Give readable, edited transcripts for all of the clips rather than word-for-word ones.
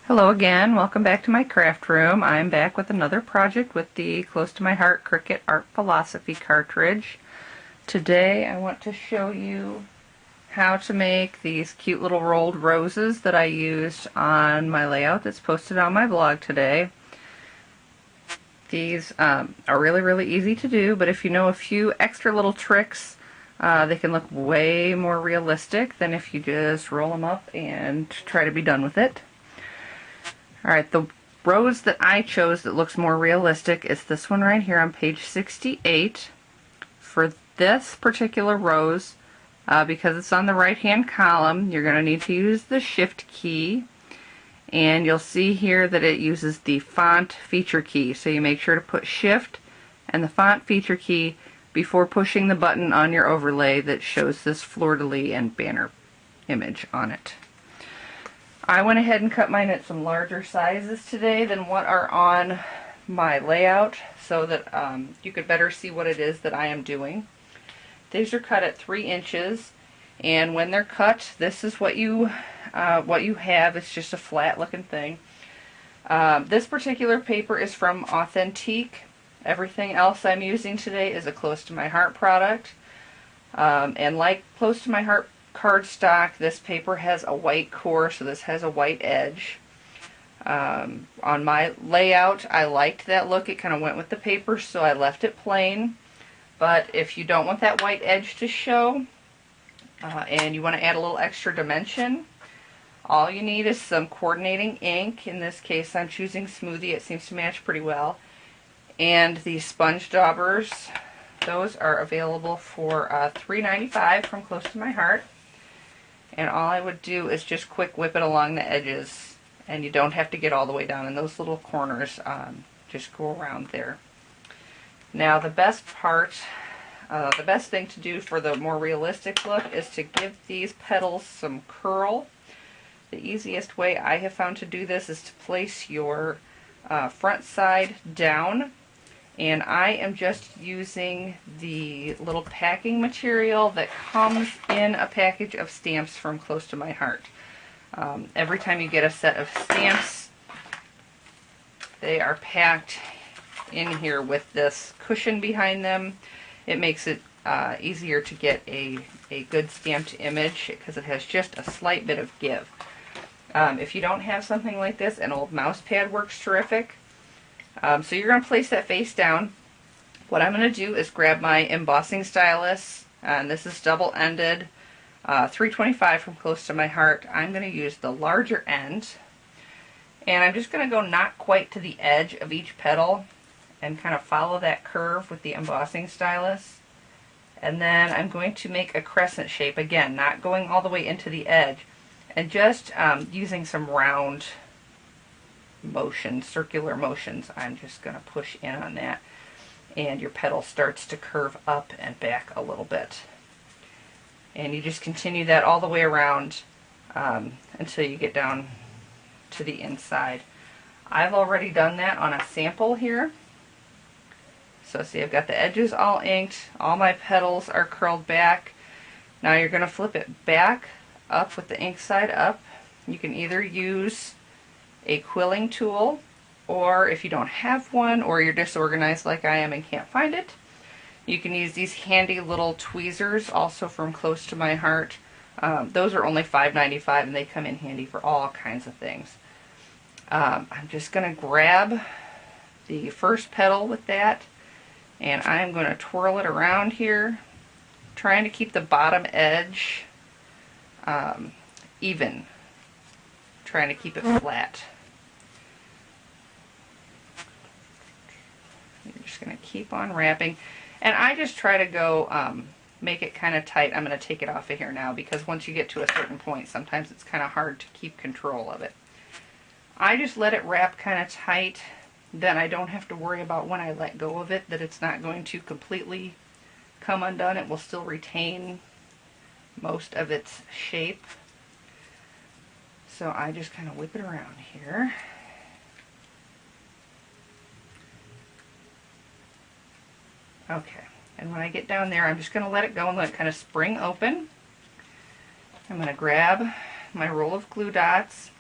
Hello again, welcome back to my craft room. I'm back with another project with the Close to My Heart Cricut Art Philosophy cartridge. Today I want to show you how to make these cute little rolled roses that I used on my layout that's posted on my blog today. These are really easy to do, but if you know a few extra little tricks, they can look way more realistic than if you just roll them up and try to be done with it. Alright, the rose that I chose that looks more realistic is this one right here on page 68. For this particular rose, because it's on the right hand column, you're going to need to use the shift key, and you'll see here that it uses the font feature key, so you make sure to put shift and the font feature key before pushing the button on your overlay that shows this fleur-de-lis and banner image on it. I went ahead and cut mine at some larger sizes today than what are on my layout so that you could better see what it is that I am doing. These are cut at 3 inches, and when they're cut, this is what you have. It's just a flat looking thing. This particular paper is from Authentique. Everything else I'm using today is a Close to My Heart product. And like Close to My Heart cardstock, this paper has a white core, so this has a white edge. On my layout, I liked that look. It kind of went with the paper, so I left it plain. But if you don't want that white edge to show, and you want to add a little extra dimension, all you need is some coordinating ink. In this case, I'm choosing Smoothie. It seems to match pretty well. And these sponge daubers, those are available for $3.95 from Close to My Heart. And all I would do is just quick whip it along the edges, and you don't have to get all the way down in those little corners. Just go around there. Now the best part, the best thing to do for the more realistic look is to give these petals some curl. The easiest way I have found to do this is to place your front side down, and I am just using the little packing material that comes in a package of stamps from Close to My Heart. Every time you get a set of stamps, they are packed in here with this cushion behind them. It makes it easier to get a good stamped image because it has just a slight bit of give. If you don't have something like this, an old mouse pad works terrific. So you're going to place that face down. What I'm going to do is grab my embossing stylus, and this is double-ended, 325 from Close to My Heart. I'm going to use the larger end, and I'm just going to go not quite to the edge of each petal and kind of follow that curve with the embossing stylus. And then I'm going to make a crescent shape, again, not going all the way into the edge, and just using some round motions, circular motions. I'm just going to push in on that, and your petal starts to curve up and back a little bit. And you just continue that all the way around until you get down to the inside. I've already done that on a sample here. So see, I've got the edges all inked, all my petals are curled back. Now you're going to flip it back up with the ink side up. You can either use a quilling tool, or if you don't have one, or you're disorganized like I am and can't find it, you can use these handy little tweezers, also from Close to My Heart. Those are only $5.95, and they come in handy for all kinds of things. I'm just going to grab the first petal with that, and I'm going to twirl it around here, trying to keep the bottom edge even, trying to keep it flat. You're just going to keep on wrapping, and I just try to go make it kind of tight. I'm going to take it off of here now, because once you get to a certain point, sometimes it's kind of hard to keep control of it. I just let it wrap kind of tight, then I don't have to worry about when I let go of it that it's not going to completely come undone. It will still retain most of its shape. So I just kind of whip it around here. Okay, and when I get down there, I'm just going to let it go and let it kind of spring open. I'm going to grab my roll of glue dots,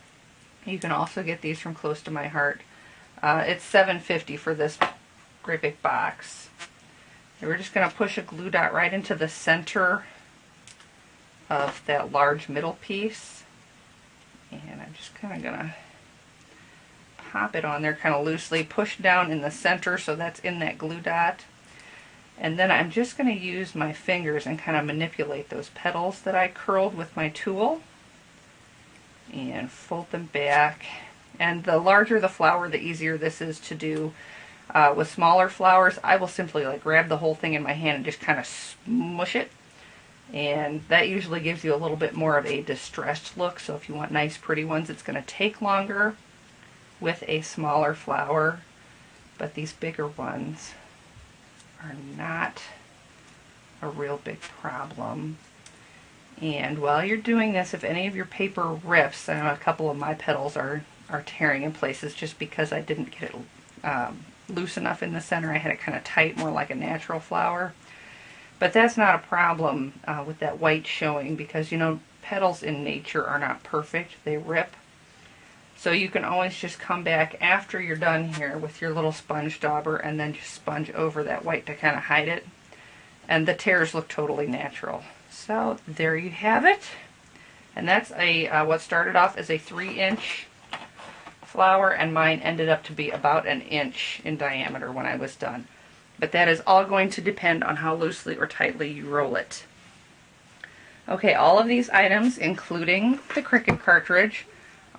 You can also get these from Close to My Heart. It's $7.50 for this great big box. And we're just going to push a glue dot right into the center of that large middle piece. And I'm just kind of going to pop it on there kind of loosely, push down in the center so that's in that glue dot. And then I'm just going to use my fingers and kind of manipulate those petals that I curled with my tool and fold them back. And the larger the flower, the easier this is to do. With smaller flowers, I will simply like grab the whole thing in my hand and just kind of smush it. And that usually gives you a little bit more of a distressed look. So if you want nice pretty ones, it's going to take longer with a smaller flower. But these bigger ones are not a real big problem. And while you're doing this, if any of your paper rips, I know a couple of my petals are tearing in places just because I didn't get it loose enough in the center. I had it kind of tight, more like a natural flower. But that's not a problem with that white showing, because you know petals in nature are not perfect. They rip. So you can always just come back after you're done here with your little sponge dauber and then just sponge over that white to kind of hide it. And the tears look totally natural. So there you have it. And that's what started off as a 3-inch flower, and mine ended up to be about 1 inch in diameter when I was done. But that is all going to depend on how loosely or tightly you roll it. Okay, all of these items, including the Cricut cartridge,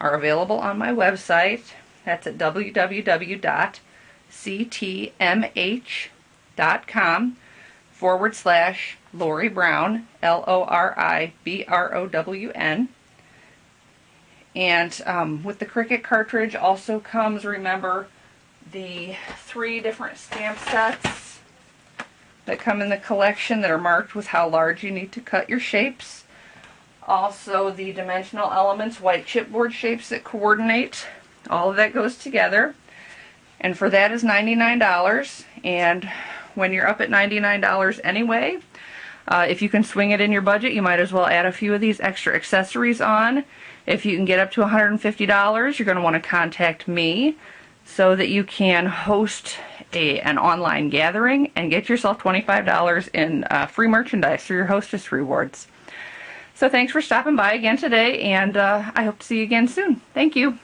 are available on my website. That's at www.ctmh.com/Lori Brown, LORIBROWN. And with the Cricut cartridge also comes, remember, the 3 different stamp sets that come in the collection that are marked with how large you need to cut your shapes. Also the dimensional elements, white chipboard shapes that coordinate. All of that goes together. And for that is $99. And when you're up at $99 anyway, if you can swing it in your budget, you might as well add a few of these extra accessories on. If you can get up to $150, you're going to want to contact me so that you can host an online gathering and get yourself $25 in free merchandise through your hostess rewards. So thanks for stopping by again today, and I hope to see you again soon. Thank you.